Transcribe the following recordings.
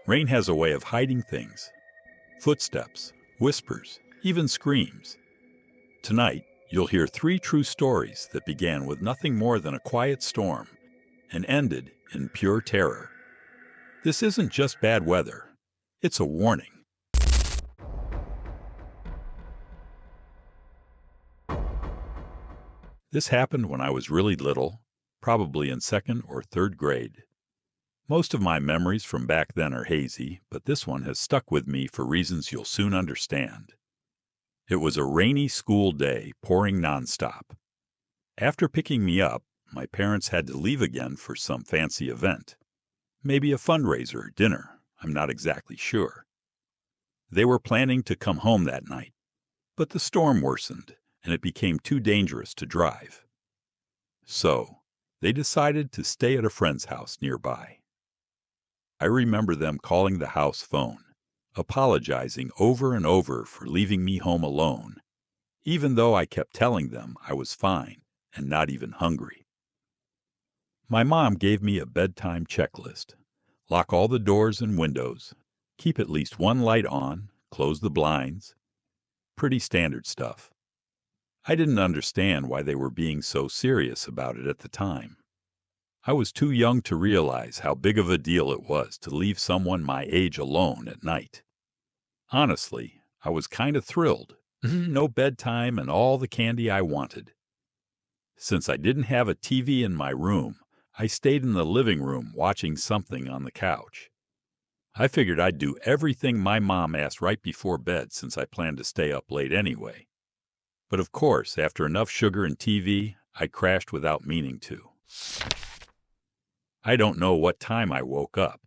Rain has a way of hiding things. Footsteps, whispers, even screams. Tonight, you'll hear three true stories that began with nothing more than a quiet storm and ended in pure terror. This isn't just bad weather. It's a warning. This happened when I was really little, probably in second or third grade. Most of my memories from back then are hazy, but this one has stuck with me for reasons you'll soon understand. It was a rainy school day, pouring nonstop. After picking me up, my parents had to leave again for some fancy event. Maybe a fundraiser or dinner, I'm not exactly sure. They were planning to come home that night, but the storm worsened, and it became too dangerous to drive. So, they decided to stay at a friend's house nearby. I remember them calling the house phone, apologizing over and over for leaving me home alone, even though I kept telling them I was fine and not even hungry. My mom gave me a bedtime checklist. Lock all the doors and windows, keep at least one light on, close the blinds. Pretty standard stuff. I didn't understand why they were being so serious about it at the time. I was too young to realize how big of a deal it was to leave someone my age alone at night. Honestly, I was kind of thrilled. No bedtime and all the candy I wanted. Since I didn't have a TV in my room, I stayed in the living room watching something on the couch. I figured I'd do everything my mom asked right before bed since I planned to stay up late anyway. But of course, after enough sugar and TV, I crashed without meaning to. I don't know what time I woke up,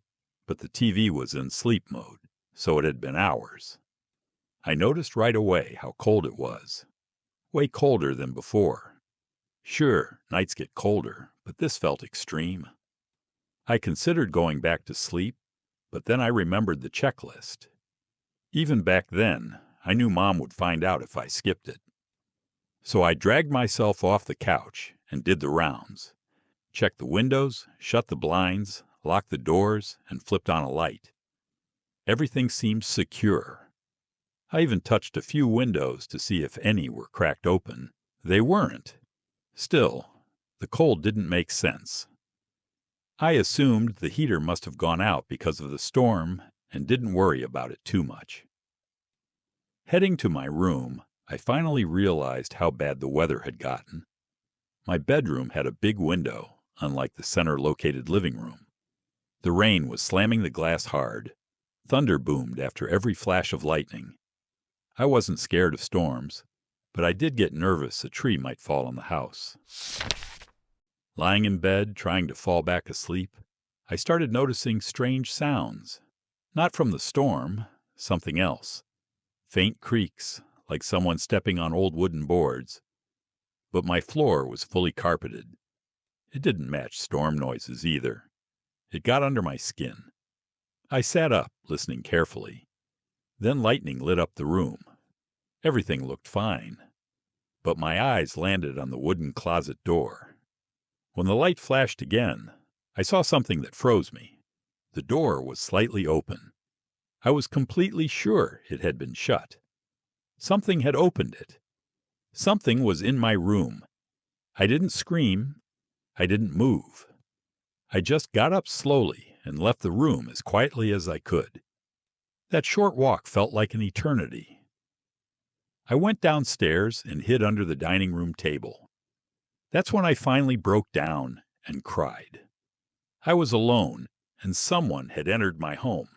but the TV was in sleep mode, so it had been hours. I noticed right away how cold it was. Way colder than before. Sure, nights get colder, but this felt extreme. I considered going back to sleep, but then I remembered the checklist. Even back then, I knew Mom would find out if I skipped it. So I dragged myself off the couch and did the rounds. Checked the windows, shut the blinds, locked the doors, and flipped on a light. Everything seemed secure. I even touched a few windows to see if any were cracked open. They weren't. Still, the cold didn't make sense. I assumed the heater must have gone out because of the storm and didn't worry about it too much. Heading to my room, I finally realized how bad the weather had gotten. My bedroom had a big window, unlike the center-located living room. The rain was slamming the glass hard. Thunder boomed after every flash of lightning. I wasn't scared of storms, but I did get nervous a tree might fall on the house. Lying in bed, trying to fall back asleep, I started noticing strange sounds. Not from the storm, something else. Faint creaks, like someone stepping on old wooden boards. But my floor was fully carpeted. It didn't match storm noises either. It got under my skin. I sat up, listening carefully. Then lightning lit up the room. Everything looked fine. But my eyes landed on the wooden closet door. When the light flashed again, I saw something that froze me. The door was slightly open. I was completely sure it had been shut. Something had opened it. Something was in my room. I didn't scream. I didn't move. I just got up slowly and left the room as quietly as I could. That short walk felt like an eternity. I went downstairs and hid under the dining room table. That's when I finally broke down and cried. I was alone, and someone had entered my home.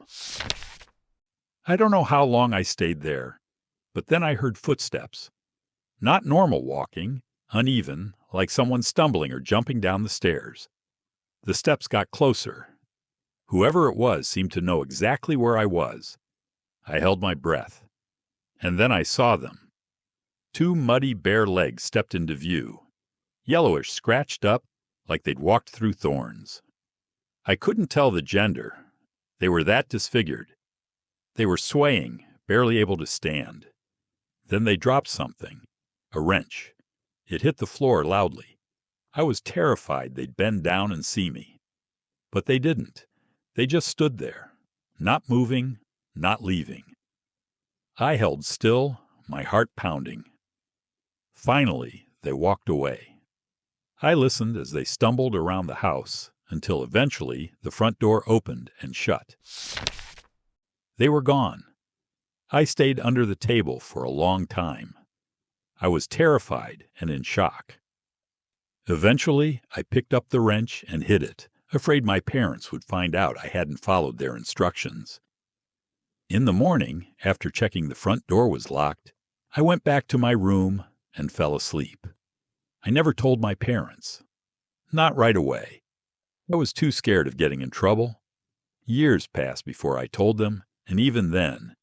I don't know how long I stayed there, but then I heard footsteps. Not normal walking, uneven, like someone stumbling or jumping down the stairs. The steps got closer. Whoever it was seemed to know exactly where I was. I held my breath. And then I saw them. Two muddy bare legs stepped into view. Yellowish, scratched up, like they'd walked through thorns. I couldn't tell the gender. They were that disfigured. They were swaying, barely able to stand. Then they dropped something, a wrench. It hit the floor loudly. I was terrified they'd bend down and see me. But they didn't. They just stood there, not moving, not leaving. I held still, my heart pounding. Finally, they walked away. I listened as they stumbled around the house until eventually the front door opened and shut. They were gone. I stayed under the table for a long time. I was terrified and in shock. Eventually, I picked up the wrench and hid it, afraid my parents would find out I hadn't followed their instructions. In the morning, after checking the front door was locked, I went back to my room and fell asleep. I never told my parents. Not right away. I was too scared of getting in trouble. Years passed before I told them, and even then,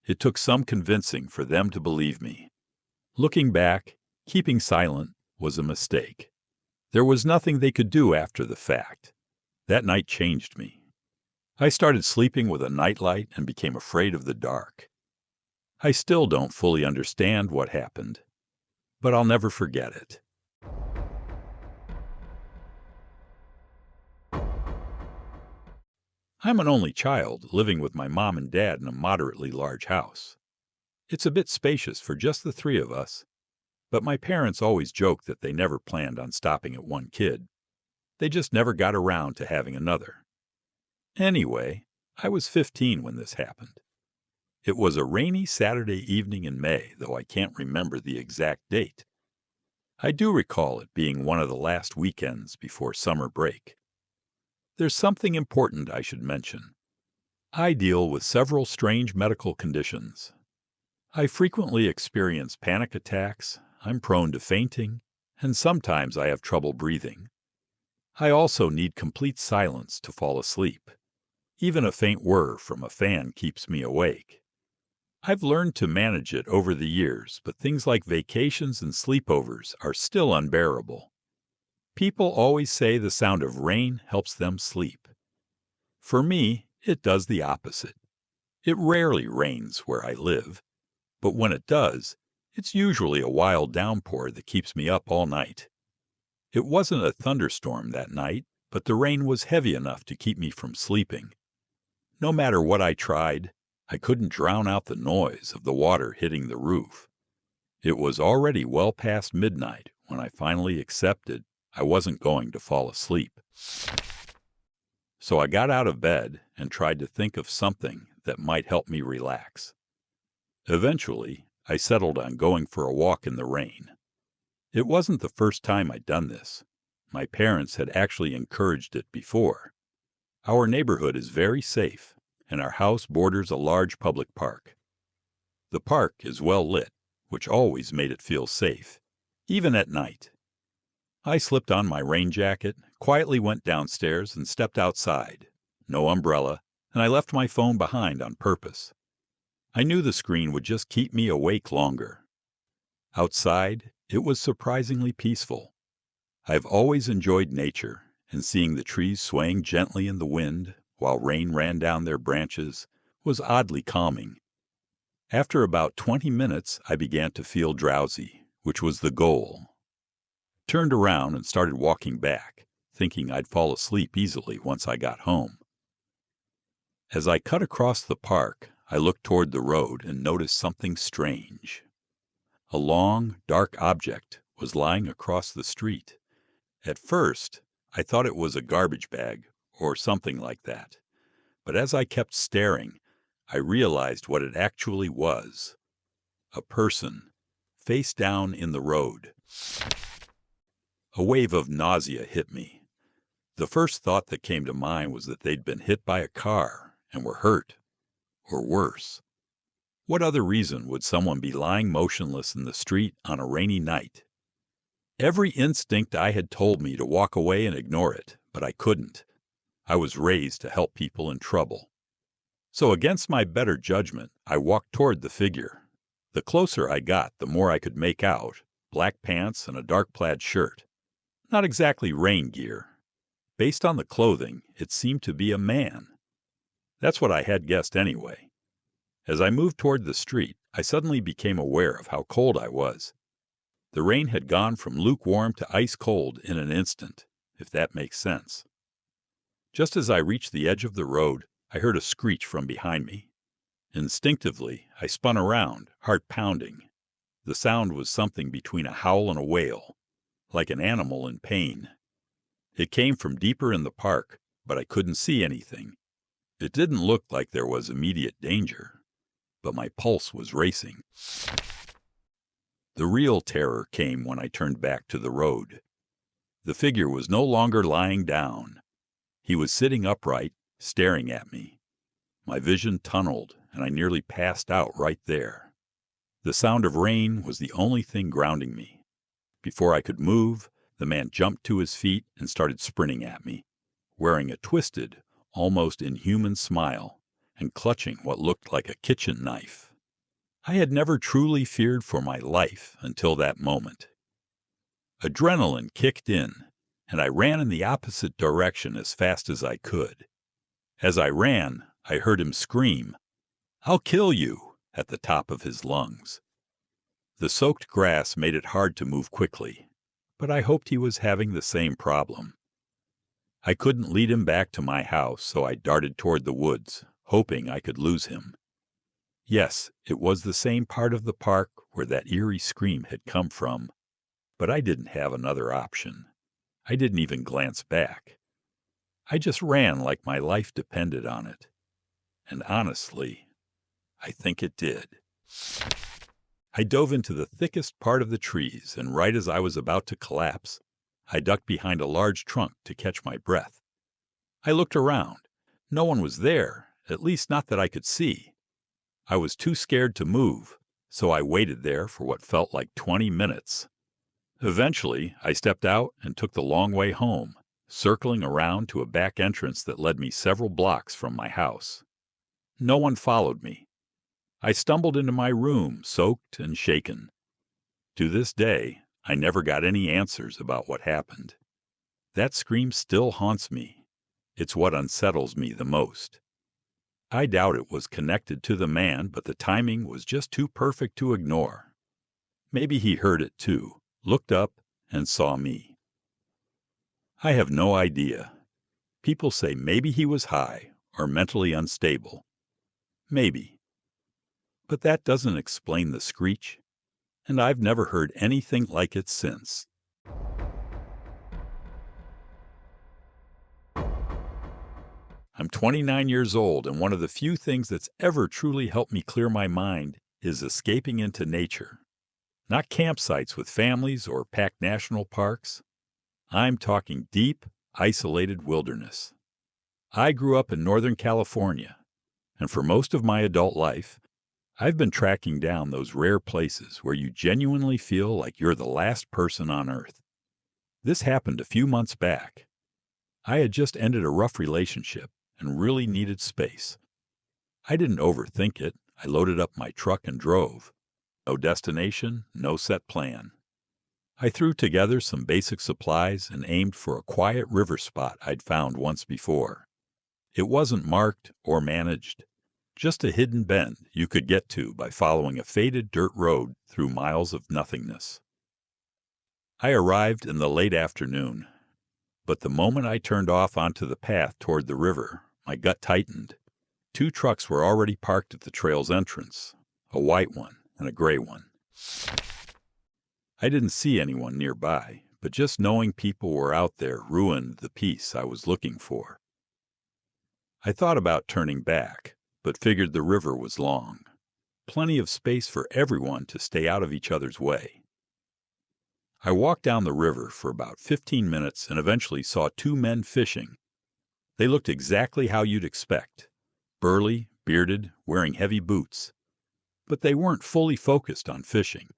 it took some convincing for them to believe me. Looking back, keeping silent was a mistake. There was nothing they could do after the fact. That night changed me. I started sleeping with a nightlight and became afraid of the dark. I still don't fully understand what happened, but I'll never forget it. I'm an only child living with my mom and dad in a moderately large house. It's a bit spacious for just the three of us, but my parents always joked that they never planned on stopping at one kid. They just never got around to having another. Anyway, I was 15 when this happened. It was a rainy Saturday evening in May, though I can't remember the exact date. I do recall it being one of the last weekends before summer break. There's something important I should mention. I deal with several strange medical conditions. I frequently experience panic attacks, I'm prone to fainting, and sometimes I have trouble breathing. I also need complete silence to fall asleep. Even a faint whir from a fan keeps me awake. I've learned to manage it over the years, but things like vacations and sleepovers are still unbearable. People always say the sound of rain helps them sleep. For me, it does the opposite. It rarely rains where I live, but when it does, it's usually a wild downpour that keeps me up all night. It wasn't a thunderstorm that night, but the rain was heavy enough to keep me from sleeping. No matter what I tried, I couldn't drown out the noise of the water hitting the roof. It was already well past midnight when I finally accepted I wasn't going to fall asleep. So I got out of bed and tried to think of something that might help me relax. Eventually, I settled on going for a walk in the rain. It wasn't the first time I'd done this. My parents had actually encouraged it before. Our neighborhood is very safe, and our house borders a large public park. The park is well lit, which always made it feel safe, even at night. I slipped on my rain jacket, quietly went downstairs, and stepped outside. No umbrella, and I left my phone behind on purpose. I knew the screen would just keep me awake longer. Outside, it was surprisingly peaceful. I've always enjoyed nature, and seeing the trees swaying gently in the wind while rain ran down their branches was oddly calming. After about 20 minutes, I began to feel drowsy, which was the goal. Turned around and started walking back, thinking I'd fall asleep easily once I got home. As I cut across the park, I looked toward the road and noticed something strange. A long, dark object was lying across the street. At first, I thought it was a garbage bag or something like that. But as I kept staring, I realized what it actually was. A person, face down in the road. A wave of nausea hit me. The first thought that came to mind was that they'd been hit by a car and were hurt, or worse. What other reason would someone be lying motionless in the street on a rainy night? Every instinct I had told me to walk away and ignore it, but I couldn't. I was raised to help people in trouble. So against my better judgment, I walked toward the figure. The closer I got, the more I could make out. Black pants and a dark plaid shirt. Not exactly rain gear. Based on the clothing, it seemed to be a man. That's what I had guessed anyway. As I moved toward the street, I suddenly became aware of how cold I was. The rain had gone from lukewarm to ice cold in an instant, if that makes sense. Just as I reached the edge of the road, I heard a screech from behind me. Instinctively, I spun around, heart pounding. The sound was something between a howl and a wail, like an animal in pain. It came from deeper in the park, but I couldn't see anything. It didn't look like there was immediate danger, but my pulse was racing. The real terror came when I turned back to the road. The figure was no longer lying down. He was sitting upright, staring at me. My vision tunneled, and I nearly passed out right there. The sound of rain was the only thing grounding me. Before I could move, the man jumped to his feet and started sprinting at me, wearing a twisted, almost inhuman smile and clutching what looked like a kitchen knife. I had never truly feared for my life until that moment. Adrenaline kicked in, and I ran in the opposite direction as fast as I could. As I ran, I heard him scream, "I'll kill you," at the top of his lungs. The soaked grass made it hard to move quickly, but I hoped he was having the same problem. I couldn't lead him back to my house, so I darted toward the woods, hoping I could lose him. Yes, it was the same part of the park where that eerie scream had come from, but I didn't have another option. I didn't even glance back. I just ran like my life depended on it. And honestly, I think it did. I dove into the thickest part of the trees, and right as I was about to collapse, I ducked behind a large trunk to catch my breath. I looked around. No one was there, at least not that I could see. I was too scared to move, so I waited there for what felt like 20 minutes. Eventually, I stepped out and took the long way home, circling around to a back entrance that led me several blocks from my house. No one followed me. I stumbled into my room, soaked and shaken. To this day, I never got any answers about what happened. That scream still haunts me. It's what unsettles me the most. I doubt it was connected to the man, but the timing was just too perfect to ignore. Maybe he heard it too, looked up, and saw me. I have no idea. People say maybe he was high or mentally unstable. Maybe. But that doesn't explain the screech, and I've never heard anything like it since. I'm 29 years old, and one of the few things that's ever truly helped me clear my mind is escaping into nature. Not campsites with families or packed national parks. I'm talking deep, isolated wilderness. I grew up in Northern California, and for most of my adult life, I've been tracking down those rare places where you genuinely feel like you're the last person on Earth. This happened a few months back. I had just ended a rough relationship and really needed space. I didn't overthink it. I loaded up my truck and drove. No destination, no set plan. I threw together some basic supplies and aimed for a quiet river spot I'd found once before. It wasn't marked or managed, just a hidden bend you could get to by following a faded dirt road through miles of nothingness. I arrived in the late afternoon, but the moment I turned off onto the path toward the river, my gut tightened. 2 trucks were already parked at the trail's entrance, a white one and a gray one. I didn't see anyone nearby, but just knowing people were out there ruined the peace I was looking for. I thought about turning back, but figured the river was long. Plenty of space for everyone to stay out of each other's way. I walked down the river for about 15 minutes and eventually saw 2 men fishing. They looked exactly how you'd expect. Burly, bearded, wearing heavy boots. But they weren't fully focused on fishing.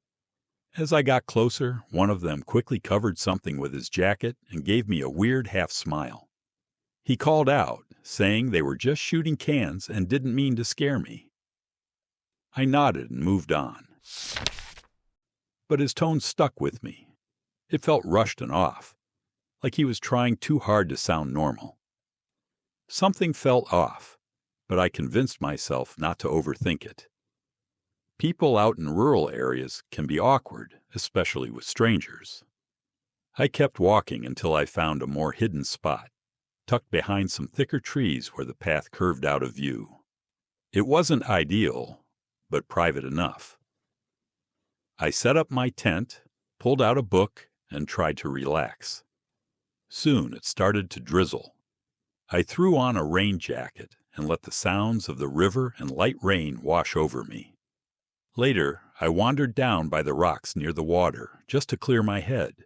As I got closer, one of them quickly covered something with his jacket and gave me a weird half-smile. He called out, saying they were just shooting cans and didn't mean to scare me. I nodded and moved on. But his tone stuck with me. It felt rushed and off, like he was trying too hard to sound normal. Something felt off, but I convinced myself not to overthink it. People out in rural areas can be awkward, especially with strangers. I kept walking until I found a more hidden spot. tucked behind some thicker trees where the path curved out of view. It wasn't ideal, but private enough. I set up my tent, pulled out a book, and tried to relax. Soon it started to drizzle. I threw on a rain jacket and let the sounds of the river and light rain wash over me. Later, I wandered down by the rocks near the water just to clear my head.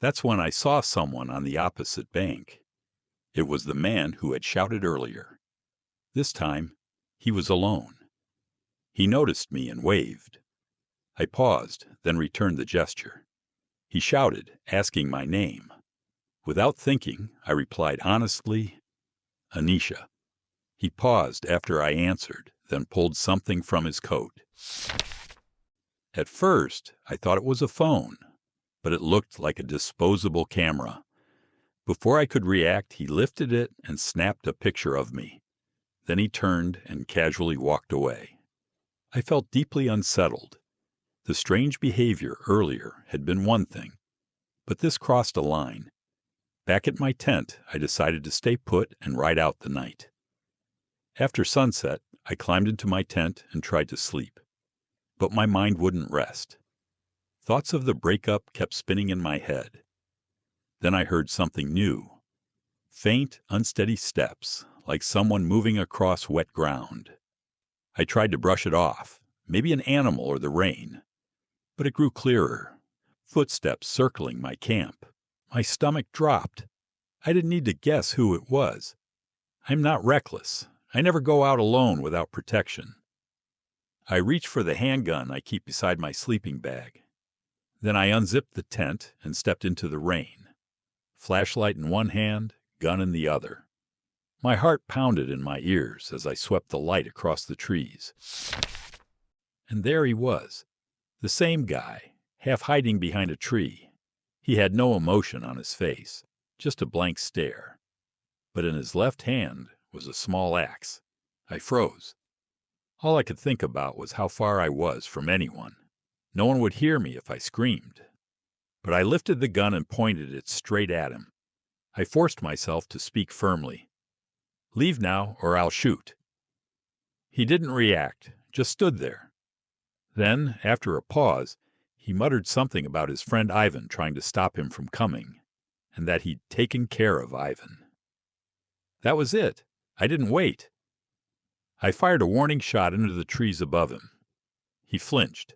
That's when I saw someone on the opposite bank. It was the man who had shouted earlier. This time, he was alone. He noticed me and waved. I paused, then returned the gesture. He shouted, asking my name. Without thinking, I replied honestly, "Anisha." He paused after I answered, then pulled something from his coat. At first, I thought it was a phone, but it looked like a disposable camera. Before I could react, he lifted it and snapped a picture of me. Then he turned and casually walked away. I felt deeply unsettled. The strange behavior earlier had been one thing, but this crossed a line. Back at my tent, I decided to stay put and ride out the night. After sunset, I climbed into my tent and tried to sleep. But my mind wouldn't rest. Thoughts of the breakup kept spinning in my head. Then I heard something new. Faint, unsteady steps, like someone moving across wet ground. I tried to brush it off, maybe an animal or the rain. But it grew clearer. Footsteps circling my camp. My stomach dropped. I didn't need to guess who it was. I'm not reckless. I never go out alone without protection. I reached for the handgun I keep beside my sleeping bag. Then I unzipped the tent and stepped into the rain. Flashlight in one hand, gun in the other. My heart pounded in my ears as I swept the light across the trees. And there he was, the same guy, half hiding behind a tree. He had no emotion on his face, just a blank stare. But in his left hand was a small axe. I froze. All I could think about was how far I was from anyone. No one would hear me if I screamed. But I lifted the gun and pointed it straight at him. I forced myself to speak firmly. "Leave now, or I'll shoot." He didn't react, just stood there. Then, after a pause, he muttered something about his friend Ivan trying to stop him from coming, and that he'd taken care of Ivan. That was it. I didn't wait. I fired a warning shot into the trees above him. He flinched.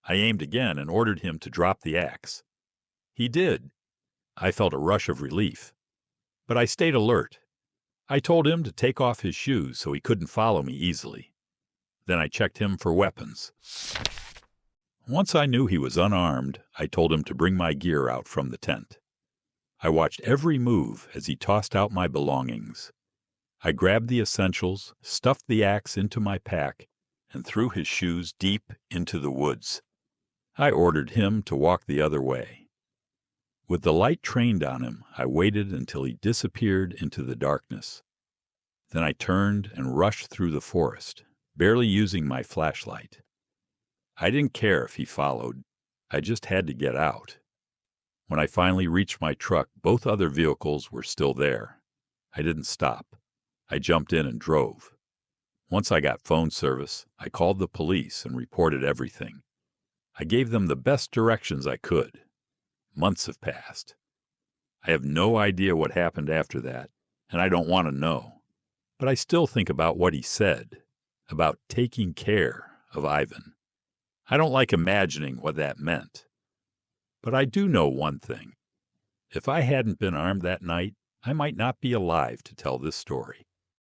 I aimed again and ordered him to drop the axe. He did. I felt a rush of relief. But I stayed alert. I told him to take off his shoes so he couldn't follow me easily. Then I checked him for weapons. Once I knew he was unarmed, I told him to bring my gear out from the tent. I watched every move as he tossed out my belongings. I grabbed the essentials, stuffed the axe into my pack, and threw his shoes deep into the woods. I ordered him to walk the other way. With the light trained on him, I waited until he disappeared into the darkness. Then I turned and rushed through the forest, barely using my flashlight. I didn't care if he followed. I just had to get out. When I finally reached my truck, both other vehicles were still there. I didn't stop. I jumped in and drove. Once I got phone service, I called the police and reported everything. I gave them the best directions I could. Months have passed. I have no idea what happened after that, and I don't want to know. But I still think about what he said, about taking care of Ivan. I don't like imagining what that meant. But I do know one thing. If I hadn't been armed that night, I might not be alive to tell this story.